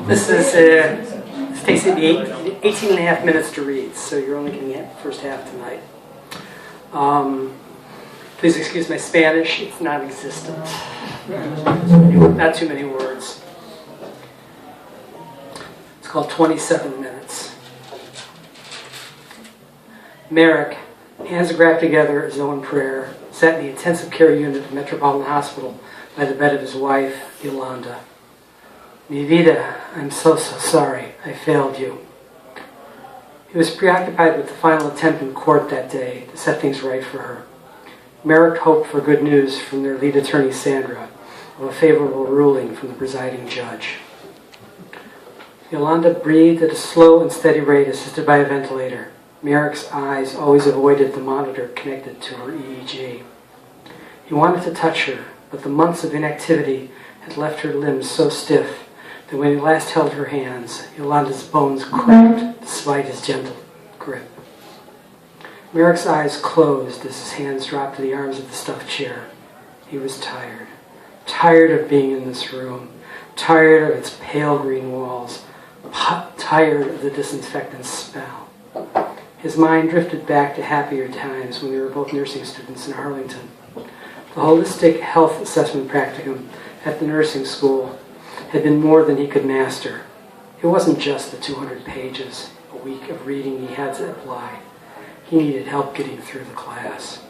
This takes 18 and a half minutes to read, so you're only getting the first half tonight. Please excuse my Spanish, it's non-existent. Not too many words. It's called 27 Minutes. Merrick, hands grabbed together as though in prayer, sat in the intensive care unit of Metropolitan Hospital by the bed of his wife, Yolanda. Mi vida, I'm so sorry. I failed you. He was preoccupied with the final attempt in court that day to set things right for her. Merrick hoped for good news from their lead attorney, Sandra, of a favorable ruling from the presiding judge. Yolanda breathed at a slow and steady rate assisted by a ventilator. Merrick's eyes always avoided the monitor connected to her EEG. He wanted to touch her, but the months of inactivity had left her limbs so stiff that when he last held her hands, Yolanda's bones cracked despite his gentle grip. Merrick's eyes closed as his hands dropped to the arms of the stuffed chair. He was tired. Tired of being in this room. Tired of its pale green walls. Tired of the disinfectant smell. His mind drifted back to happier times when they were both nursing students in Arlington. The holistic health assessment practicum at the nursing school had been more than he could master. It wasn't just the 200 pages a week of reading he had to apply. He needed help getting through the class.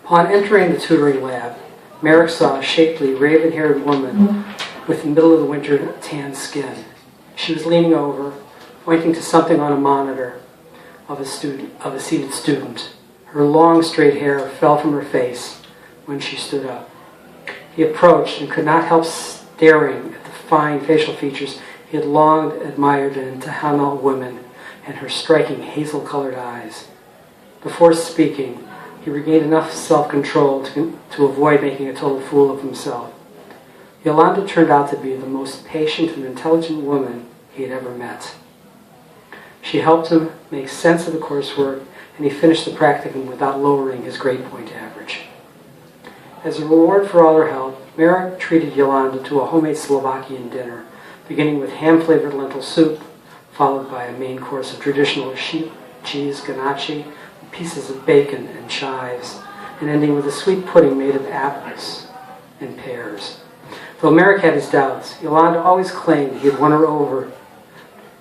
Upon entering the tutoring lab, Merrick saw a shapely, raven-haired woman with middle-of-the-winter tan skin. She was leaning over, pointing to something on a monitor of a seated student. Her long, straight hair fell from her face when she stood up. He approached and could not help staring at the fine facial features he had long admired in Tejano women and her striking hazel-colored eyes. Before speaking, he regained enough self-control to avoid making a total fool of himself. Yolanda turned out to be the most patient and intelligent woman he had ever met. She helped him make sense of the coursework, and he finished the practicum without lowering his grade point average. As a reward for all her help, Merrick treated Yolanda to a homemade Slovakian dinner, beginning with ham-flavored lentil soup, followed by a main course of traditional sheep cheese ganache, pieces of bacon and chives, and ending with a sweet pudding made of apples and pears. Though Merrick had his doubts, Yolanda always claimed he had won her over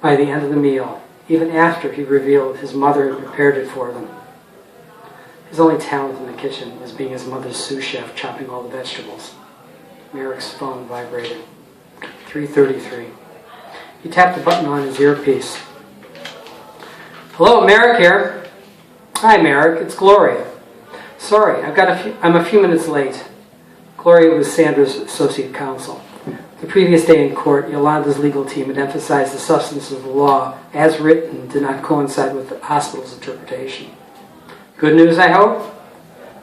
by the end of the meal, even after he revealed his mother had prepared it for them. His only talent in the kitchen was being his mother's sous chef, chopping all the vegetables. Merrick's phone vibrated. 3:33. He tapped the button on his earpiece. Hello, Merrick here. Hi, Merrick. It's Gloria. Sorry, I'm a few minutes late. Gloria was Sandra's associate counsel. The previous day in court, Yolanda's legal team had emphasized the substance of the law, as written, did not coincide with the hospital's interpretation. Good news, I hope?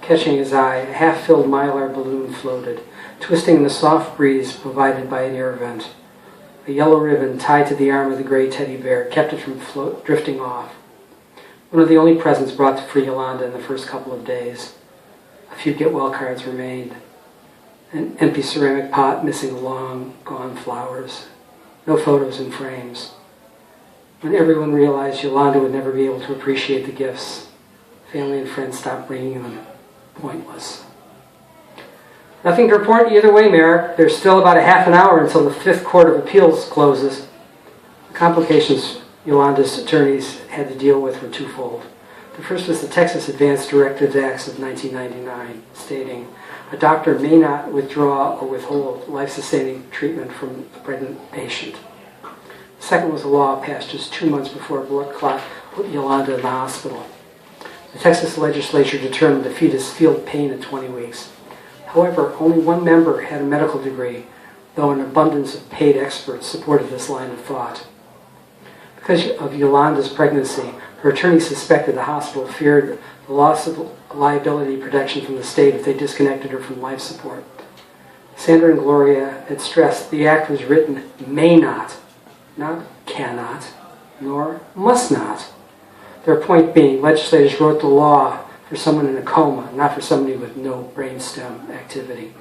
Catching his eye, a half-filled mylar balloon floated, twisting in the soft breeze provided by an air vent. A yellow ribbon tied to the arm of the gray teddy bear kept it from drifting off. One of the only presents brought for Yolanda in the first couple of days. A few get-well cards remained. An empty ceramic pot missing long, gone flowers. No photos in frames. When everyone realized Yolanda would never be able to appreciate the gifts, family and friends stopped bringing them. Pointless. Nothing to report either way, Merrick. There's still about a half an hour until the Fifth Court of Appeals closes. The complications Yolanda's attorneys had to deal with were twofold. The first was the Texas Advanced Directives Acts of 1999, stating, a doctor may not withdraw or withhold life-sustaining treatment from a pregnant patient. The second was a law passed just 2 months before a blood clot put Yolanda in the hospital. The Texas legislature determined the fetus feel pain at 20 weeks. However, only one member had a medical degree, though an abundance of paid experts supported this line of thought. Because of Yolanda's pregnancy, her attorney suspected the hospital feared the loss of liability protection from the state if they disconnected her from life support. Sandra and Gloria had stressed the act was written may not cannot, nor must not. Their point being, legislators wrote the law for someone in a coma, not for somebody with no brainstem activity.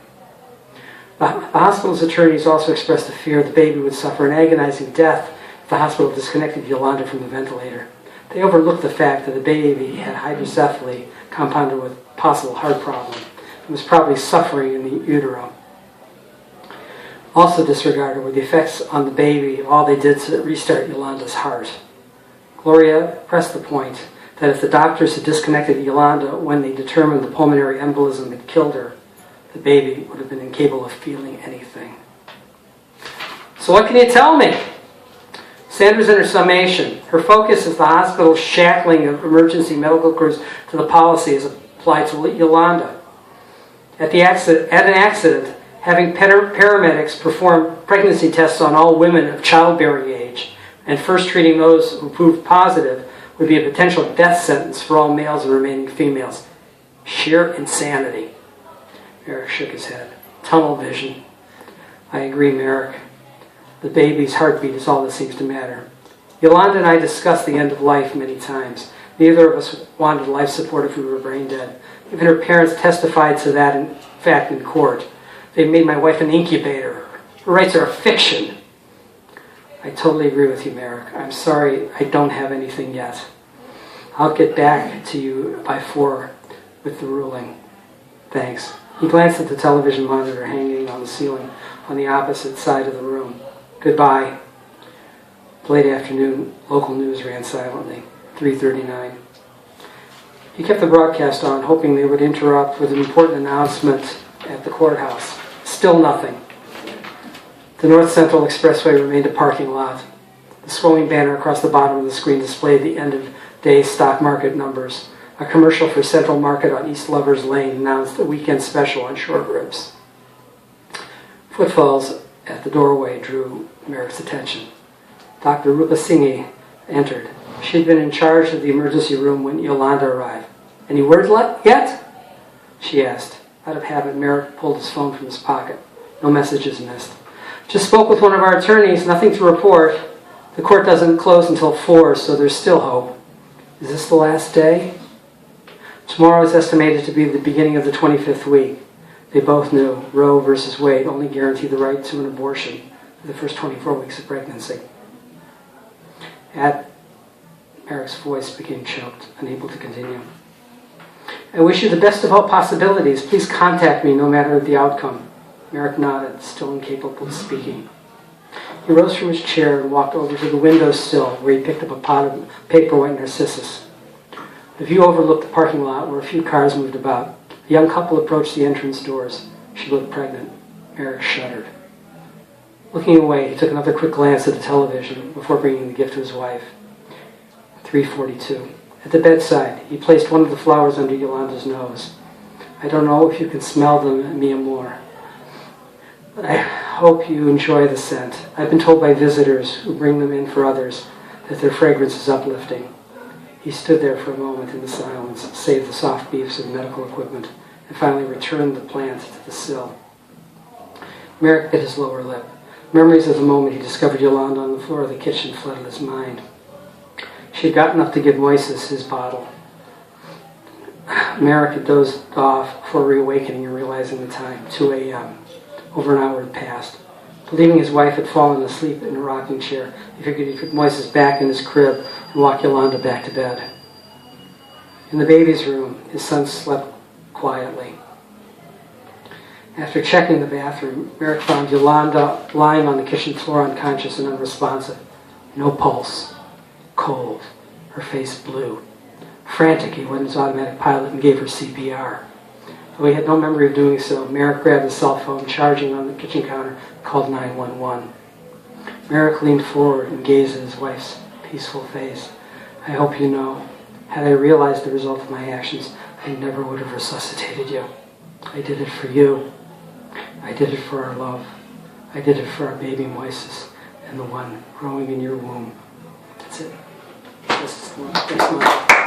The hospital's attorneys also expressed a fear the baby would suffer an agonizing death if the hospital disconnected Yolanda from the ventilator. They overlooked the fact that the baby had hydrocephaly compounded with possible heart problem and was probably suffering in the utero. Also disregarded were the effects on the baby of all they did to restart Yolanda's heart. Gloria pressed the point that if the doctors had disconnected Yolanda when they determined the pulmonary embolism had killed her, the baby would have been incapable of feeling anything. So what can you tell me? Sanders in her summation. Her focus is the hospital's shackling of emergency medical crews to the policy as applied to Yolanda. At an accident, having paramedics perform pregnancy tests on all women of childbearing age and first treating those who proved positive would be a potential death sentence for all males and remaining females. Sheer insanity. Merrick shook his head. Tunnel vision. I agree, Merrick. The baby's heartbeat is all that seems to matter. Yolanda and I discussed the end of life many times. Neither of us wanted life support if we were brain dead. Even her parents testified to that in fact in court. They made my wife an incubator. Her rights are a fiction. I totally agree with you, Merrick. I'm sorry I don't have anything yet. I'll get back to you by 4 with the ruling. Thanks. He glanced at the television monitor hanging on the ceiling on the opposite side of the room. Goodbye. Late afternoon, local news ran silently. 3:39. He kept the broadcast on, hoping they would interrupt with an important announcement at the courthouse. Still nothing. The North Central Expressway remained a parking lot. The scrolling banner across the bottom of the screen displayed the end-of-day stock market numbers. A commercial for Central Market on East Lovers Lane announced a weekend special on short ribs. Footfalls at the doorway drew Merrick's attention. Dr. Rupa Singhi entered. She had been in charge of the emergency room when Yolanda arrived. Any word yet? She asked. Out of habit, Merrick pulled his phone from his pocket. No messages missed. Just spoke with one of our attorneys. Nothing to report. The court doesn't close until 4, so there's still hope. Is this the last day? Tomorrow is estimated to be the beginning of the 25th week. They both knew Roe versus Wade only guaranteed the right to an abortion for the first 24 weeks of pregnancy. Merrick's voice became choked, unable to continue. I wish you the best of all possibilities. Please contact me no matter the outcome. Merrick nodded, still incapable of speaking. He rose from his chair and walked over to the windowsill where he picked up a pot of paperwhite narcissus. The view overlooked the parking lot where a few cars moved about. A young couple approached the entrance doors. She looked pregnant. Merrick shuddered. Looking away, he took another quick glance at the television before bringing the gift to his wife. 3:42. At the bedside, he placed one of the flowers under Yolanda's nose. I don't know if you can smell them, mi amor, but I hope you enjoy the scent. I've been told by visitors who bring them in for others that their fragrance is uplifting. He stood there for a moment in the silence, saved the soft beefs of medical equipment, and finally returned the plant to the sill. Merrick bit his lower lip. Memories of the moment he discovered Yolanda on the floor of the kitchen flooded his mind. She had gotten up to give Moises his bottle. Merrick had dozed off before reawakening and realizing the time, 2 a.m. Over an hour had passed. Believing his wife had fallen asleep in a rocking chair, he figured he'd put Moises back in his crib and walk Yolanda back to bed. In the baby's room, his son slept quietly. After checking the bathroom, Merrick found Yolanda lying on the kitchen floor unconscious and unresponsive. No pulse. Cold. Her face blue. Frantic, he went his automatic pilot and gave her CPR. Though he had no memory of doing so, Merrick grabbed his cell phone charging on the kitchen counter and called 911. Merrick leaned forward and gazed at his wife's peaceful face. I hope you know, had I realized the result of my actions, I never would have resuscitated you. I did it for you. I did it for our love. I did it for our baby Moises and the one growing in your womb. That's it. Next month.